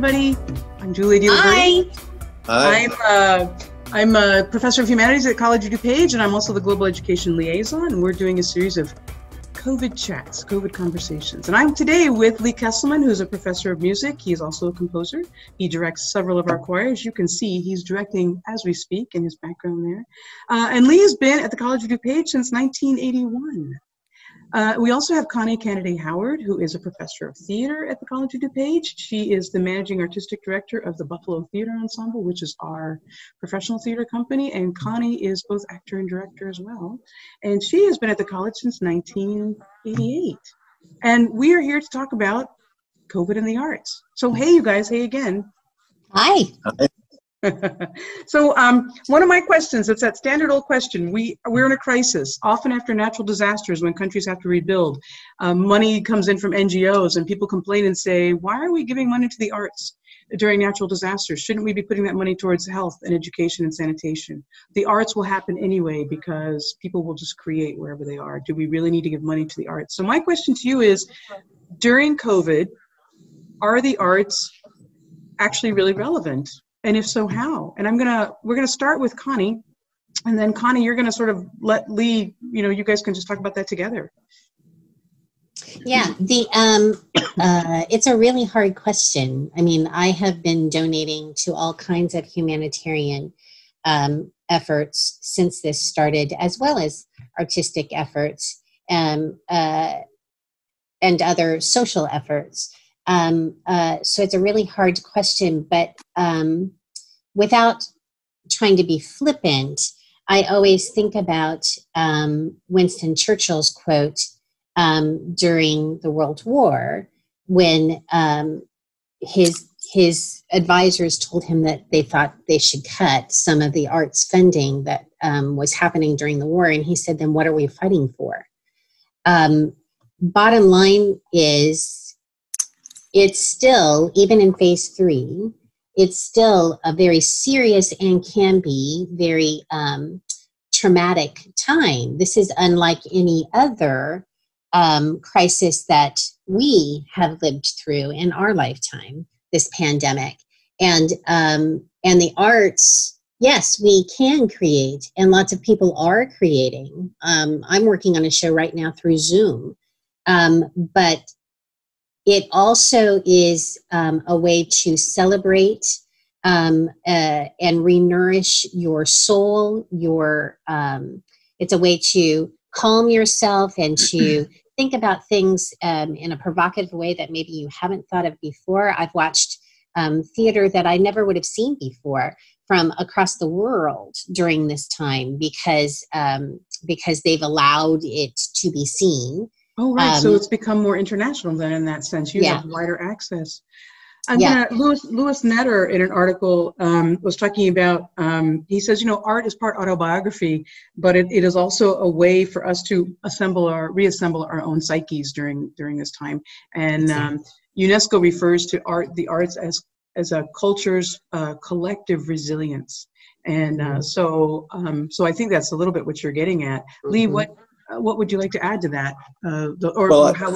everybody. I'm Julie diLiberti. Hi. I'm a professor of humanities at College of DuPage, and I'm also the global education liaison. And we're doing a series of COVID chats, COVID conversations. And I'm today with Lee Kesselman, who's a professor of music. He's also a composer. He directs several of our choirs. You can see he's directing as we speak in his background there. And Lee has been at the College of DuPage since 1981. We also have Connie Canaday Howard, who is a professor of theater at the College of DuPage. She is the managing artistic director of the Buffalo Theater Ensemble, which is our professional theater company. And Connie is both actor and director as well. And she has been at the college since 1988. And we are here to talk about COVID and the arts. So, hey, you guys, hey again. Hi. Hi. So one of my questions, it's that standard old question. We're in a crisis. Often after natural disasters, when countries have to rebuild, money comes in from NGOs and people complain and say, why are we giving money to the arts during natural disasters? Shouldn't we be putting that money towards health and education and sanitation? The arts will happen anyway because people will just create wherever they are. Do we really need to give money to the arts? So my question to you is, during COVID, are the arts actually really relevant? And if so, how? And we're gonna start with Connie, and then Connie, you're gonna sort of let Lee, you guys can just talk about that together. Yeah, it's a really hard question. I mean, I have been donating to all kinds of humanitarian efforts since this started, as well as artistic efforts and other social efforts. So it's a really hard question, but without trying to be flippant, I always think about Winston Churchill's quote during the World War when his advisors told him that they thought they should cut some of the arts funding that was happening during the war. And he said, then what are we fighting for? Bottom line is, it's still, even in phase 3, it's still a very serious and can be very traumatic time. This is unlike any other crisis that we have lived through in our lifetime, this pandemic. And the arts, yes, we can create, and lots of people are creating. I'm working on a show right now through Zoom, but it also is a way to celebrate and renourish your soul. It's a way to calm yourself and to think about things in a provocative way that maybe you haven't thought of before. I've watched theater that I never would have seen before from across the world during this time because they've allowed it to be seen. Oh, right. So it's become more international then in that sense. You have wider access. Louis Netter in an article was talking about, he says, art is part autobiography, but it is also a way for us to reassemble our own psyches during this time. And UNESCO refers to the arts as a culture's collective resilience. And so I think that's a little bit what you're getting at. Mm-hmm. Lee, what would you like to add to that? How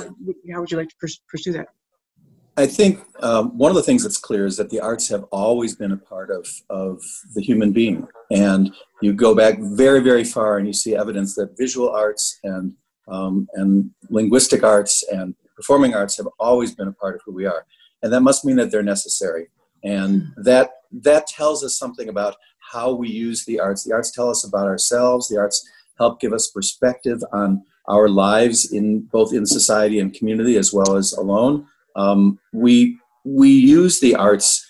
would you like to pursue that? I think one of the things that's clear is that the arts have always been a part of the human being. And you go back very, very far and you see evidence that visual arts and linguistic arts and performing arts have always been a part of who we are. And that must mean that they're necessary. And that tells us something about how we use the arts. The arts tell us about ourselves. The arts help give us perspective on our lives both in society and community as well as alone. We use the arts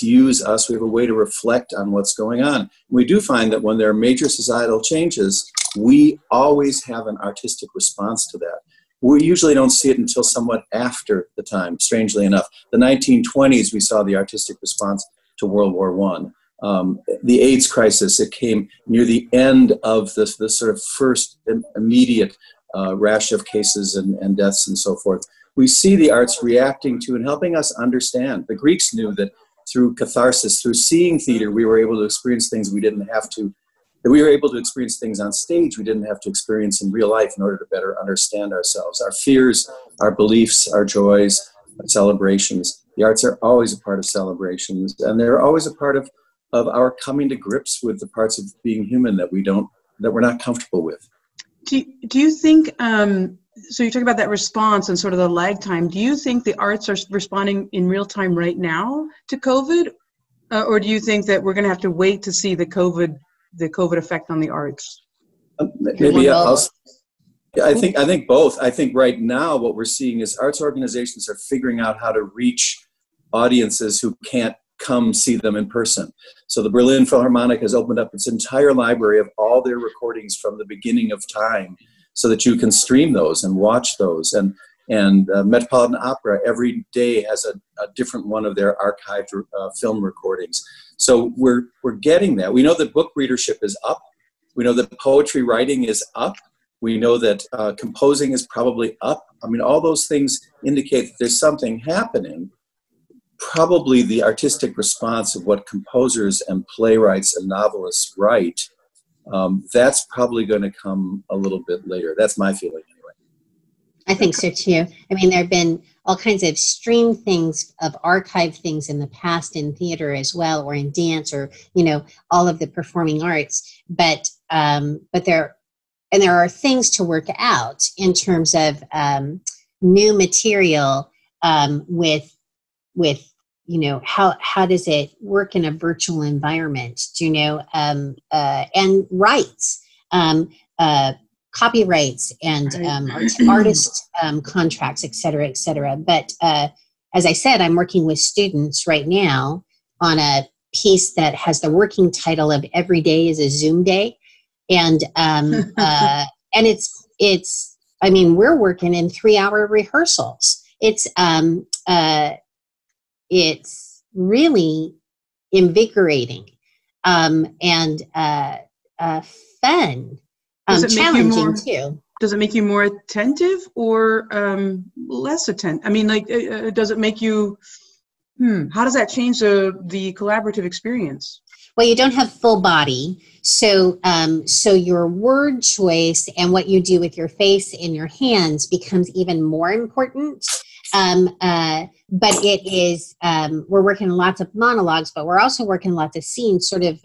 use us. We have a way to reflect on what's going on. We do find that when there are major societal changes, we always have an artistic response to that. We usually don't see it until somewhat after the time, strangely enough. The 1920s, we saw the artistic response to World War I. The AIDS crisis, it came near the end of the sort of first immediate rash of cases and deaths and so forth. We see the arts reacting to and helping us understand. The Greeks knew that through catharsis, through seeing theater, we were able to experience things we didn't have to, that we were able to experience things on stage we didn't have to experience in real life in order to better understand ourselves, our fears, our beliefs, our joys, our celebrations. The arts are always a part of celebrations, and they're always a part of our coming to grips with the parts of being human that we're not comfortable with. Do you think, so you talk about that response and sort of the lag time, do you think the arts are responding in real time right now to COVID? Or do you think that we're going to have to wait to see the COVID effect on the arts? Maybe I think both. I think right now what we're seeing is arts organizations are figuring out how to reach audiences who can't come see them in person. So the Berlin Philharmonic has opened up its entire library of all their recordings from the beginning of time so that you can stream those and watch those. And Metropolitan Opera every day has a different one of their archived film recordings. So we're getting that. We know that book readership is up. We know that poetry writing is up. We know that composing is probably up. I mean, all those things indicate that there's something happening. Probably the artistic response of what composers and playwrights and novelists write, that's probably going to come a little bit later. That's my feeling anyway. I think so too. I mean, there have been all kinds of streamed things, of archived things in the past in theater as well, or in dance, or, you know, all of the performing arts. But there are things to work out in terms of new material with you know, how does it work in a virtual environment? Do you know, and rights, copyrights, and artist contracts, et cetera, et cetera. But as I said, I'm working with students right now on a piece that has the working title of "Every Day is a Zoom Day," and it's. I mean, we're working in 3-hour rehearsals. It's really invigorating and fun, challenging too. Does it make you more attentive or less attentive? I mean, like, does it make you, how does that change the collaborative experience? Well, you don't have full body, so your word choice and what you do with your face and your hands becomes even more important. But it is, we're working lots of monologues, but we're also working lots of scenes, sort of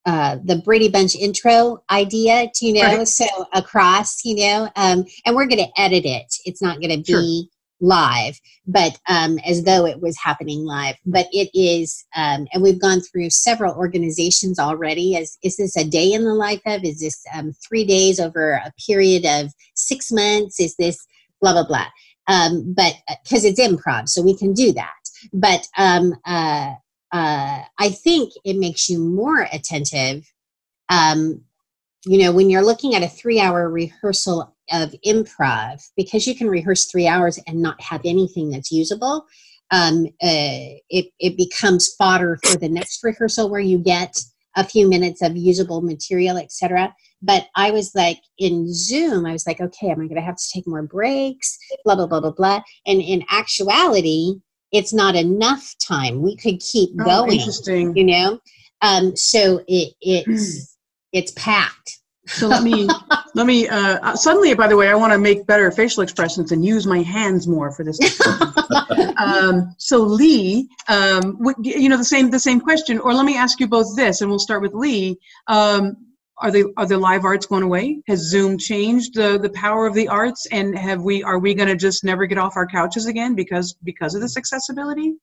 the Brady Bunch intro idea, you know, right. So across, you know, and we're going to edit it. It's not going to be live, but as though it was happening live. But it is, and we've gone through several organizations already. Is this a day in the life of? Is this 3 days over a period of 6 months? Is this blah, blah, blah? But because it's improv, so we can do that. But I think it makes you more attentive. You know, when you're looking at a 3-hour rehearsal of improv, because you can rehearse 3 hours and not have anything that's usable, it becomes fodder for the next rehearsal where you get a few minutes of usable material, etc. But I was like, in Zoom, I was like, okay, am I going to have to take more breaks? Blah, blah, blah, blah, blah. And in actuality, it's not enough time. We could keep going. Interesting. You know? So it's packed. So let me suddenly, by the way, I want to make better facial expressions and use my hands more for this. So Lee, you know, the same question, or let me ask you both this, and we'll start with Lee. Are the live arts going away? Has Zoom changed the power of the arts? And are we going to just never get off our couches again because of this accessibility?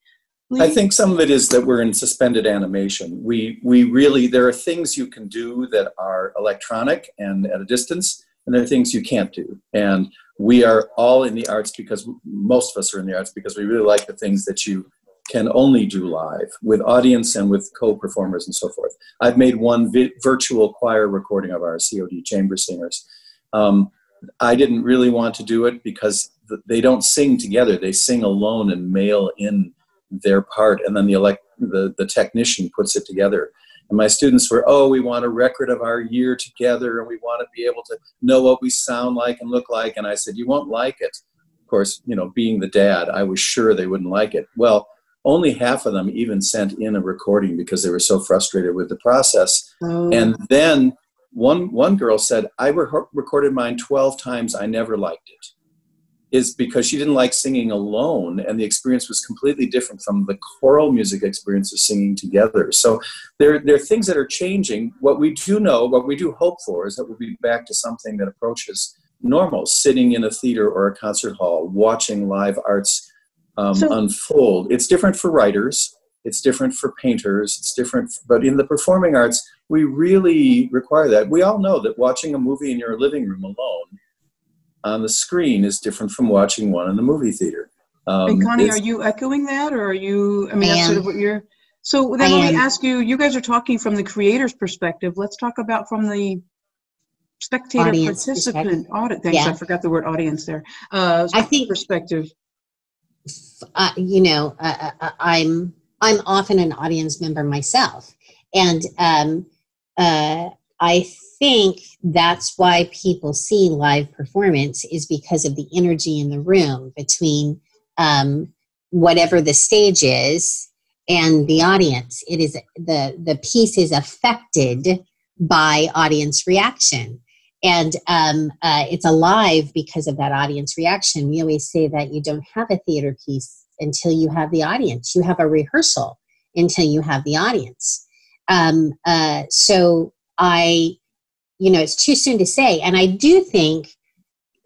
Lee? I think some of it is that we're in suspended animation. We really, there are things you can do that are electronic and at a distance, and there are things you can't do. And we are all in the arts because most of us are in the arts because we really like the things that you can only do live with audience and with co-performers and so forth. I've made one virtual choir recording of our COD chamber singers. I didn't really want to do it because they don't sing together. They sing alone and mail in their part, and then the technician puts it together. And my students were, we want a record of our year together, and we want to be able to know what we sound like and look like. And I said, you won't like it. Of course, you know, being the dad, I was sure they wouldn't like it. Well, only half of them even sent in a recording because they were so frustrated with the process. And then one girl said, I recorded mine 12 times. I never liked it. is because she didn't like singing alone, and the experience was completely different from the choral music experience of singing together. So there are things that are changing. What we do know, what we do hope for, is that we'll be back to something that approaches normal, sitting in a theater or a concert hall, watching live arts unfold. It's different for writers, it's different for painters, it's different, but in the performing arts, we really require that. We all know that watching a movie in your living room alone on the screen is different from watching one in the movie theater. And Connie, are you echoing that, or are you, I mean, that's sort of what you're, so then let me ask you, you guys are talking from the creator's perspective. Let's talk about from the spectator, Audience participant, audit, thanks, I forgot the word audience there. I think perspective. You know, I'm often an audience member myself. And I think that's why people see live performance, is because of the energy in the room between whatever the stage is and the audience. It is the piece is affected by audience reaction. And it's alive because of that audience reaction. We always say that you don't have a theater piece until you have the audience. You have a rehearsal until you have the audience. So it's too soon to say. And I do think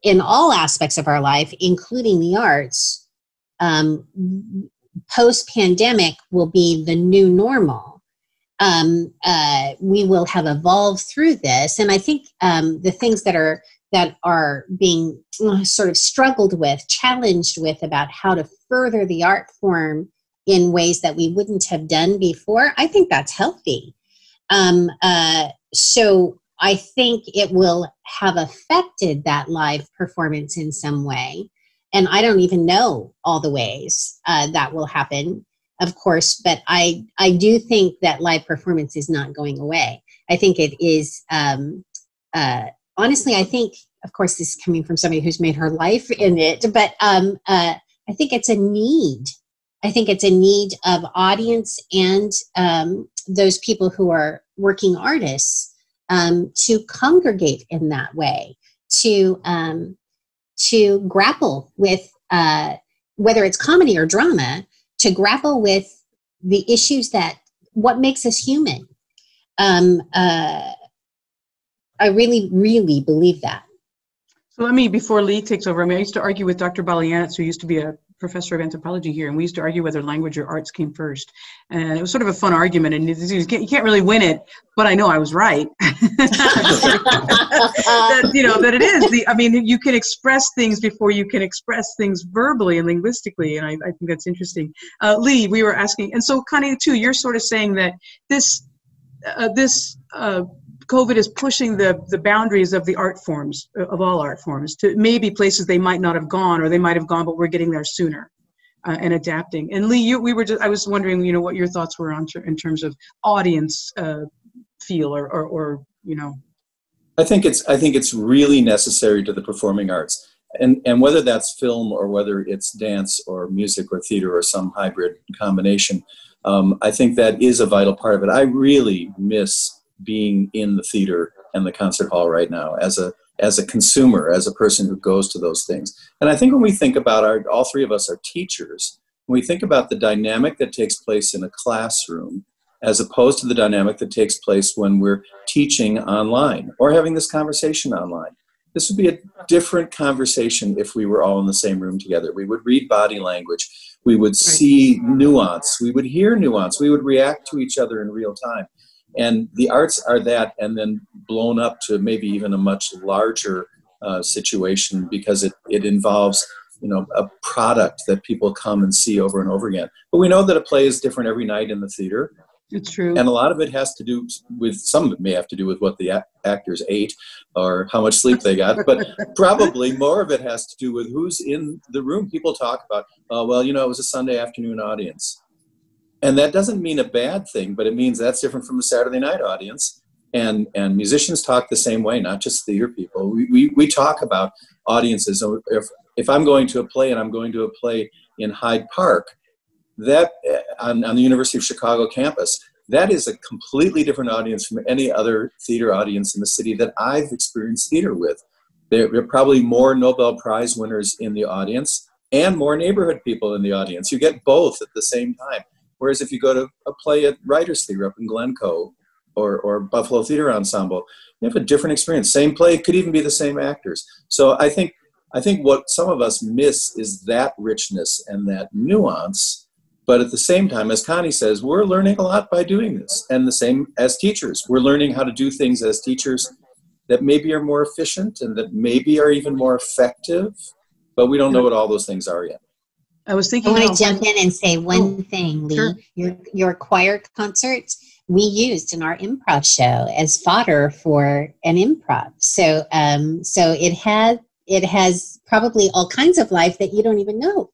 in all aspects of our life, including the arts, post-pandemic will be the new normal. We will have evolved through this. And I think the things that are being sort of struggled with, challenged with about how to further the art form in ways that we wouldn't have done before, I think that's healthy. So I think it will have affected that live performance in some way. And I don't even know all the ways that will happen, of course, but I do think that live performance is not going away. I think it is, honestly, I think, of course, this is coming from somebody who's made her life in it, but I think it's a need. I think it's a need of audience and those people who are working artists to congregate in that way, to grapple with, whether it's comedy or drama, to grapple with the issues what makes us human. I really, really believe that. So let me, before Lee takes over, I used to argue with Dr. Balianitz, who used to be a professor of anthropology here, and we used to argue whether language or arts came first. And it was sort of a fun argument, and you can't really win it, but I know I was right. that it is. You can express things before you can express things verbally and linguistically, and I think that's interesting. Lee, we were asking, and so Connie, too, you're sort of saying that this COVID is pushing the boundaries of the art forms, of all art forms, to maybe places they might not have gone, or they might have gone, but we're getting there sooner and adapting. And Lee, I was wondering, what your thoughts were in terms of audience feel, or. I think it's really necessary to the performing arts, and whether that's film or whether it's dance or music or theater or some hybrid combination, I think that is a vital part of it. I really miss being in the theater and the concert hall right now as a consumer, as a person who goes to those things. And I think when we think about all three of us are teachers, when we think about the dynamic that takes place in a classroom as opposed to the dynamic that takes place when we're teaching online or having this conversation online, this would be a different conversation if we were all in the same room together. We would read body language, we would see nuance, we would hear nuance, we would react to each other in real time. And the arts are that, and then blown up to maybe even a much larger situation, because it involves, a product that people come and see over and over again. But we know that a play is different every night in the theater. It's true. And a lot of it has to do with, some of it may have to do with what the actors ate or how much sleep they got, but probably more of it has to do with who's in the room. People talk about, it was a Sunday afternoon audience. And that doesn't mean a bad thing, but it means that's different from the Saturday night audience. And musicians talk the same way, not just theater people. We talk about audiences. If I'm going to a play and I'm going to a play in Hyde Park, that on the University of Chicago campus, that is a completely different audience from any other theater audience in the city that I've experienced theater with. There are probably more Nobel Prize winners in the audience and more neighborhood people in the audience. You get both at the same time. Whereas if you go to a play at Writers Theater up in Glencoe or Buffalo Theater Ensemble, you have a different experience. Same play, could even be the same actors. So I think what some of us miss is that richness and that nuance. But at the same time, as Connie says, we're learning a lot by doing this. And the same as teachers. We're learning how to do things as teachers that maybe are more efficient and that maybe are even more effective. But we don't know what all those things are yet. I was thinking. I want to jump in and say one thing, Lee. Sure. Your choir concerts we used in our improv show as fodder for an improv. So it has probably all kinds of life that you don't even know.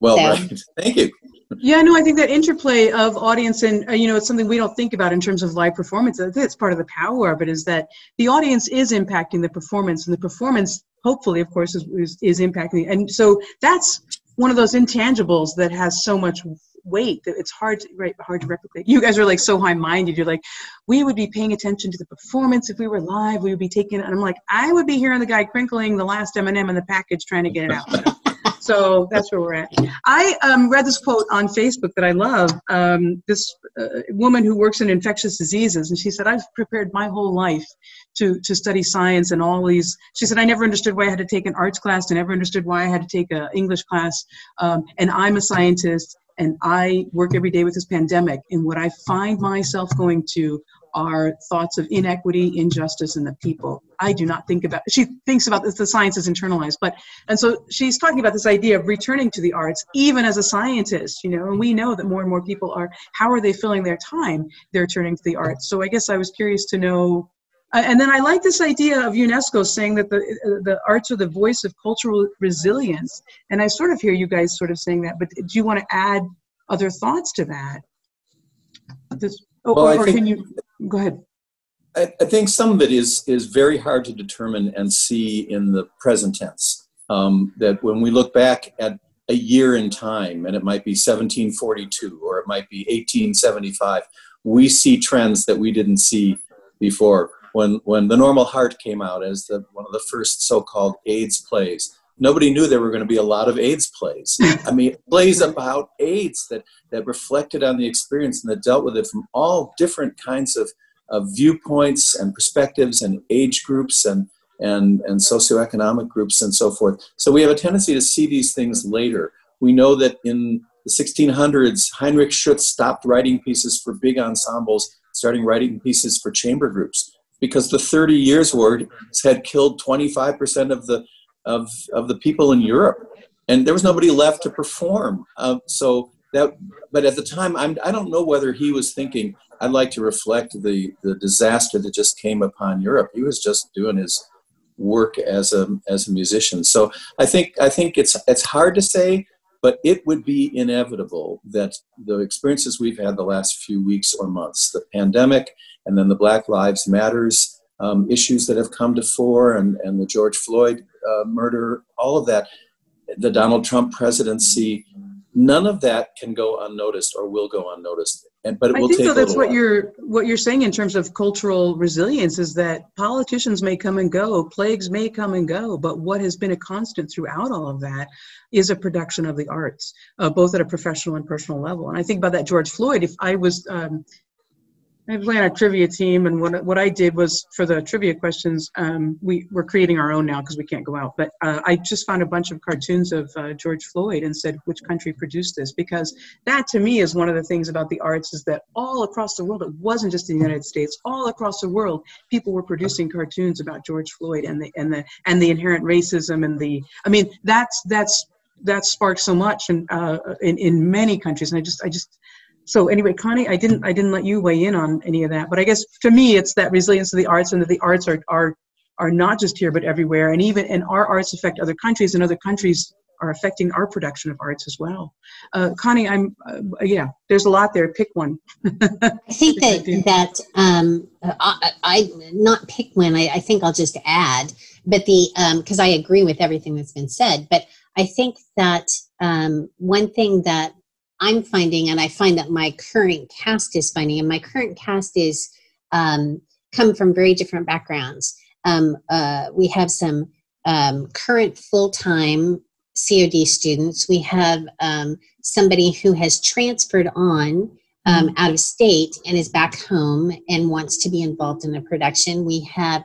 Well, right. Thank you. Yeah, no, I think that interplay of audience and, it's something we don't think about in terms of live performance. I think it's part of the power of it, is that the audience is impacting the performance, and the performance, hopefully, of course, is impacting. And so that's one of those intangibles that has so much weight that it's hard to replicate. You guys are like so high-minded. You're like, we would be paying attention to the performance if we were live. We would be taking it. And I'm like, I would be hearing the guy crinkling the last M&M in the package trying to get it out. So that's where we're at. I read this quote on Facebook that I love. This woman who works in infectious diseases, and she said, I've prepared my whole life to study science and all these. She said, I never understood why I had to take an arts class. I never understood why I had to take an English class. And I'm a scientist, and I work every day with this pandemic. And what I find myself going to are thoughts of inequity, injustice, and the people. I do not think about, she thinks about this, the science is internalized, and so she's talking about this idea of returning to the arts, even as a scientist, and we know that more and more people are, how are they filling their time? They're turning to the arts. So I guess I was curious to know, and then I like this idea of UNESCO saying that the arts are the voice of cultural resilience. And I sort of hear you guys sort of saying that, but do you want to add other thoughts to that? Can you go ahead? I think some of it is very hard to determine and see in the present tense. That when we look back at a year in time, and it might be 1742 or it might be 1875, we see trends that we didn't see before. When The Normal Heart came out as one of the first so-called AIDS plays, nobody knew there were going to be a lot of AIDS plays. I mean, plays about AIDS that reflected on the experience and that dealt with it from all different kinds of viewpoints and perspectives and age groups and socioeconomic groups and so forth. So we have a tendency to see these things later. We know that in the 1600s, Heinrich Schütz stopped writing pieces for big ensembles, starting writing pieces for chamber groups, because the 30 Years' War had killed 25% of the people in Europe, and there was nobody left to perform. But at the time, I don't know whether he was thinking, I'd like to reflect the disaster that just came upon Europe. He was just doing his work as a musician. So I think it's hard to say, but it would be inevitable that the experiences we've had the last few weeks or months, the pandemic, and then the Black Lives Matters issues that have come to fore, and the George Floyd murder, all of that, the Donald Trump presidency, none of that can go unnoticed or will go unnoticed. But it will take a little while. I think what you're saying in terms of cultural resilience is that politicians may come and go, plagues may come and go, but what has been a constant throughout all of that is a production of the arts, both at a professional and personal level. And I think about that George Floyd. If I was I play on a trivia team, and what I did was, for the trivia questions, we're creating our own now because we can't go out, but I just found a bunch of cartoons of George Floyd and said, which country produced this? Because that, to me, is one of the things about the arts, is that all across the world, it wasn't just in the United States, all across the world, people were producing cartoons about George Floyd and the inherent racism and that sparked so much in many countries. And I just So anyway, Connie, I didn't let you weigh in on any of that, but I guess to me, it's that resilience of the arts, and that the arts are not just here, but everywhere. And our arts affect other countries, and other countries are affecting our production of arts as well. Connie, there's a lot there. Pick one. I think I not pick one. I think I'll just add, but because I agree with everything that's been said, but I think that one thing that I'm finding, and I find that my current cast is finding, and my current cast is come from very different backgrounds. We have some current full-time COD students. We have somebody who has transferred on out of state and is back home and wants to be involved in the production. We have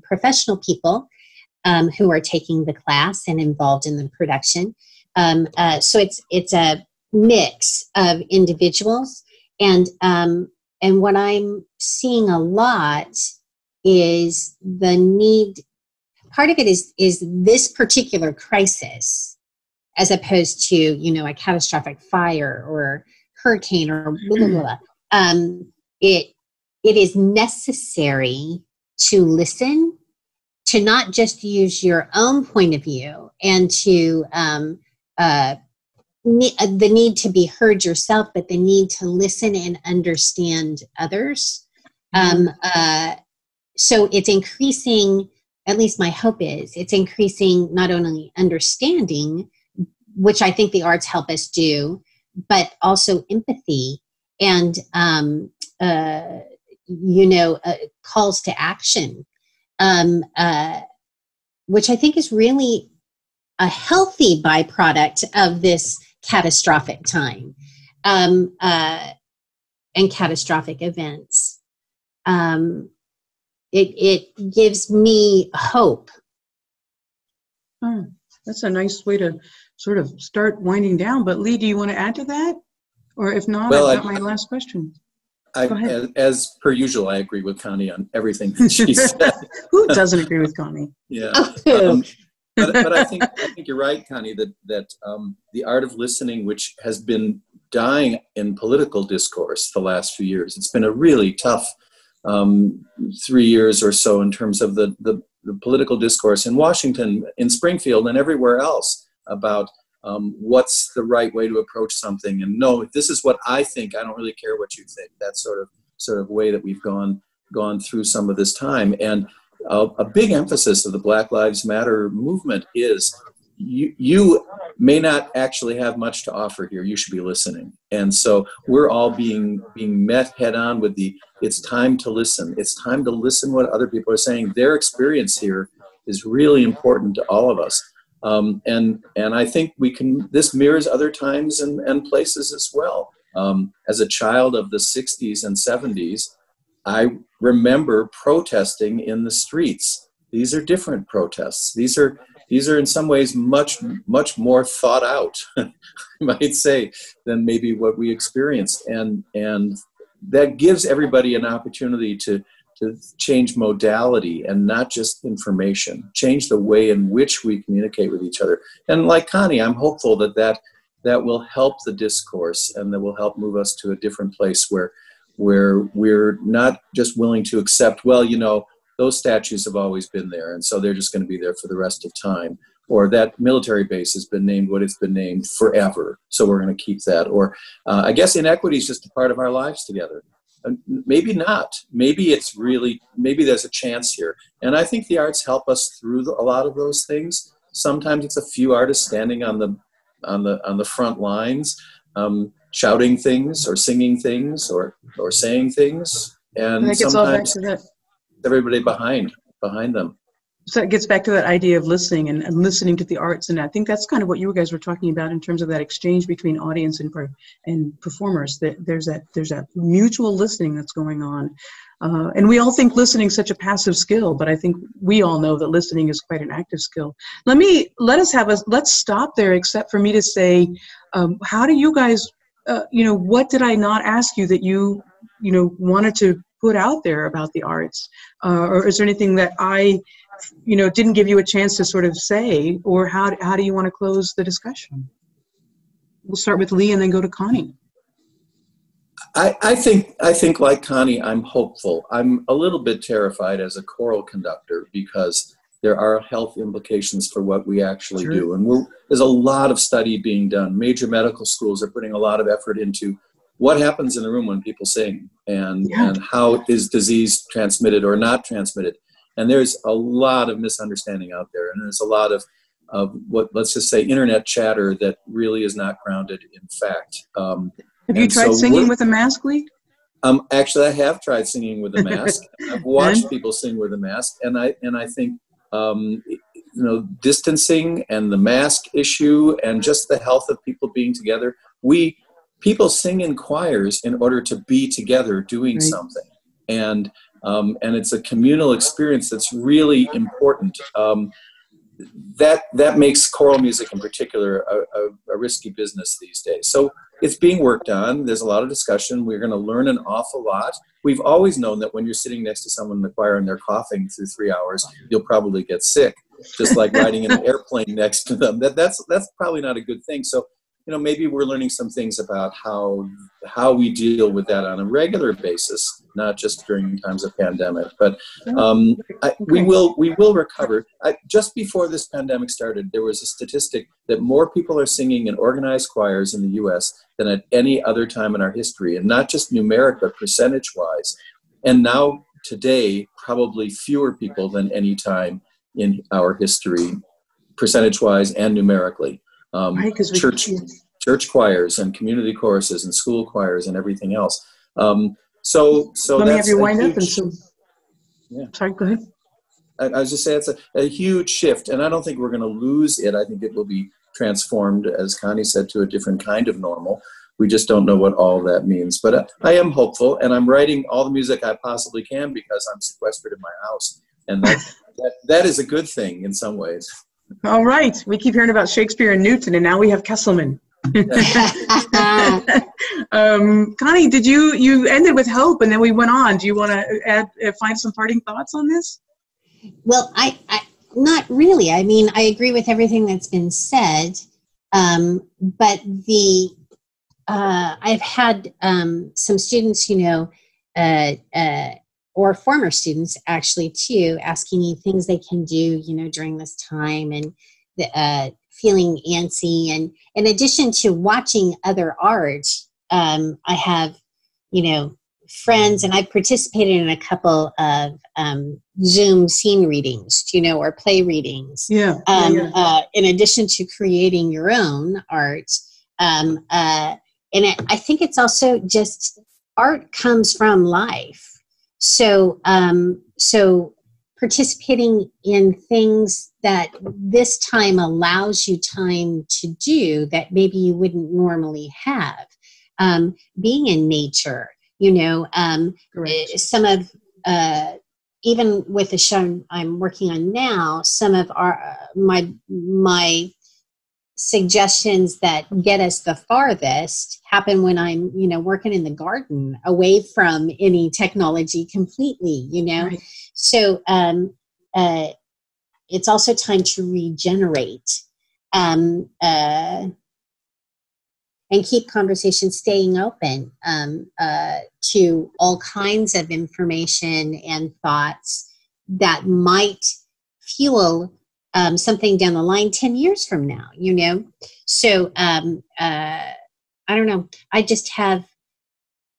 professional people who are taking the class and involved in the production. So it's a mix of individuals, and what I'm seeing a lot is the need. Part of it is this particular crisis, as opposed to, a catastrophic fire or hurricane or blah, blah, blah. It is necessary to listen, to not just use your own point of view, and to the need to be heard yourself, but the need to listen and understand others. So it's increasing, at least my hope is, it's increasing not only understanding, which I think the arts help us do, but also empathy and, calls to action, which I think is really a healthy byproduct of this catastrophic time and catastrophic events. It gives me hope. That's a nice way to sort of start winding down. But Lee, do you want to add to that? Or if not, I've got my last question. Go ahead. As per usual, I agree with Connie on everything that she said. Who doesn't agree with Connie? Yeah. But I think you're right, Connie, that the art of listening, which has been dying in political discourse the last few years, it's been a really tough 3 years or so in terms of the political discourse in Washington, in Springfield, and everywhere else about what's the right way to approach something. And no, this is what I think. I don't really care what you think. That sort of way that we've gone through some of this time. And a big emphasis of the Black Lives Matter movement is you may not actually have much to offer here. You should be listening. And so we're all being met head on with it's time to listen. It's time to listen what other people are saying. Their experience here is really important to all of us. And I think this mirrors other times and places as well. As a child of the 60s and 70s, I remember protesting in the streets. These are different protests. These are in some ways much more thought out, I might say, than maybe what we experienced. And that gives everybody an opportunity to change modality and not just information, change the way in which we communicate with each other. And like Connie, I'm hopeful that will help the discourse, and that will help move us to a different place where we're not just willing to accept, those statues have always been there, and so they're just going to be there for the rest of time. Or that military base has been named what it's been named forever, so we're going to keep that. Or I guess inequity is just a part of our lives together. Maybe not. Maybe there's a chance here. And I think the arts help us through a lot of those things. Sometimes it's a few artists standing on the front lines, shouting things or singing things or saying things, and sometimes everybody behind them. So it gets back to that idea of listening and listening to the arts, and I think that's kind of what you guys were talking about in terms of that exchange between audience and performers. That there's that mutual listening that's going on, and we all think listening is such a passive skill, but I think we all know that listening is quite an active skill. Let's stop there, except for me to say, how do you guys, what did I not ask you that you wanted to put out there about the arts, or is there anything that I didn't give you a chance to sort of say, or how do you want to close the discussion? We'll start with Lee and then go to Connie. I think like Connie, I'm hopeful. I'm a little bit terrified as a choral conductor because there are health implications for what we actually do. And there's a lot of study being done. Major medical schools are putting a lot of effort into what happens in the room when people sing, and how is disease transmitted or not transmitted. And there's a lot of misunderstanding out there. And there's a lot of what, let's just say, internet chatter that really is not grounded in fact. Have you tried singing with a mask, Lee? Actually, I have tried singing with a mask. I've watched people sing with a mask. And I think, distancing and the mask issue and just the health of people being together. People sing in choirs in order to be together doing something. And it's a communal experience that's really important. That makes choral music in particular a risky business these days. So it's being worked on. There's a lot of discussion. We're going to learn an awful lot. We've always known that when you're sitting next to someone in the choir and they're coughing through 3 hours, you'll probably get sick, just like riding in an airplane next to them. That's probably not a good thing. So, maybe we're learning some things about how we deal with that on a regular basis, not just during times of pandemic. But we will recover. Just before this pandemic started, there was a statistic that more people are singing in organized choirs in the U.S. than at any other time in our history, and not just numeric, but percentage-wise. And now, today, probably fewer people than any time in our history, percentage-wise and numerically. Church choirs and community choruses and school choirs and everything else. So let me have that's you wind huge, up. And sorry, go ahead. I was just saying it's a huge shift, and I don't think we're going to lose it. I think it will be transformed, as Connie said, to a different kind of normal. We just don't know what all that means. But I am hopeful, and I'm writing all the music I possibly can because I'm sequestered in my house, and that is a good thing in some ways. All right. We keep hearing about Shakespeare and Newton, and now we have Kesselman. Connie, did you ended with hope, and then we went on. Do you want to find some parting thoughts on this? Well, I not really. I mean, I agree with everything that's been said, but I've had some students, or former students actually too, asking me things they can do, during this time, and feeling antsy. And in addition to watching other art, I have, friends, and I've participated in a couple of Zoom scene readings, or play readings. In addition to creating your own art. And I think it's also just art comes from life. So participating in things that this time allows you time to do that maybe you wouldn't normally have. Being in nature, some of, even with the show I'm working on now, some of my suggestions that get us the farthest happen when I'm, working in the garden away from any technology completely, Right. So it's also time to regenerate and keep conversations staying open to all kinds of information and thoughts that might fuel something down the line 10 years from now, So I don't know. I just have,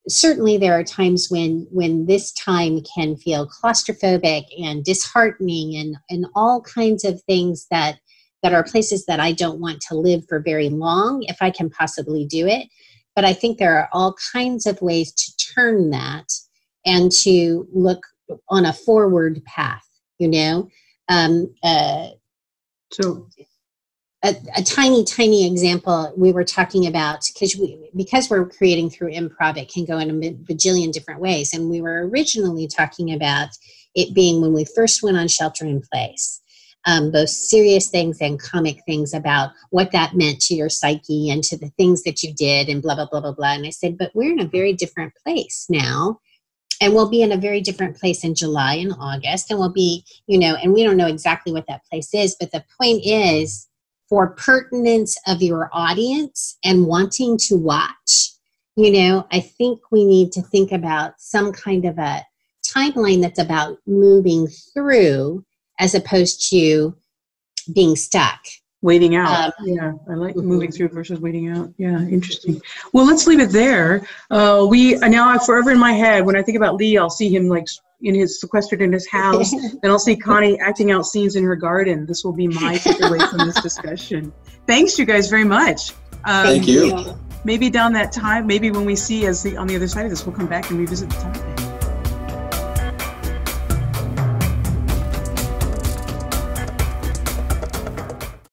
certainly there are times when this time can feel claustrophobic and disheartening and all kinds of things that are places that I don't want to live for very long if I can possibly do it. But I think there are all kinds of ways to turn that and to look on a forward path, So a tiny example we were talking about, because we're creating through improv, it can go in a bajillion different ways. And we were originally talking about it being when we first went on Shelter in Place, both serious things and comic things about what that meant to your psyche and to the things that you did and blah, blah, blah, blah, blah. And I said, but we're in a very different place now. And we'll be in a very different place in July and August. And we'll be, and we don't know exactly what that place is. But the point is, for pertinence of your audience and wanting to watch, I think we need to think about some kind of a timeline that's about moving through as opposed to being stuck. Waiting out. I like moving through versus waiting out. Yeah, interesting. Well, let's leave it there. Now forever in my head, when I think about Lee, I'll see him sequestered in his house, and I'll see Connie acting out scenes in her garden. This will be my takeaway from this discussion. Thanks, you guys, very much. Thank you. Maybe down that time, maybe when we see on the other side of this, we'll come back and revisit the topic.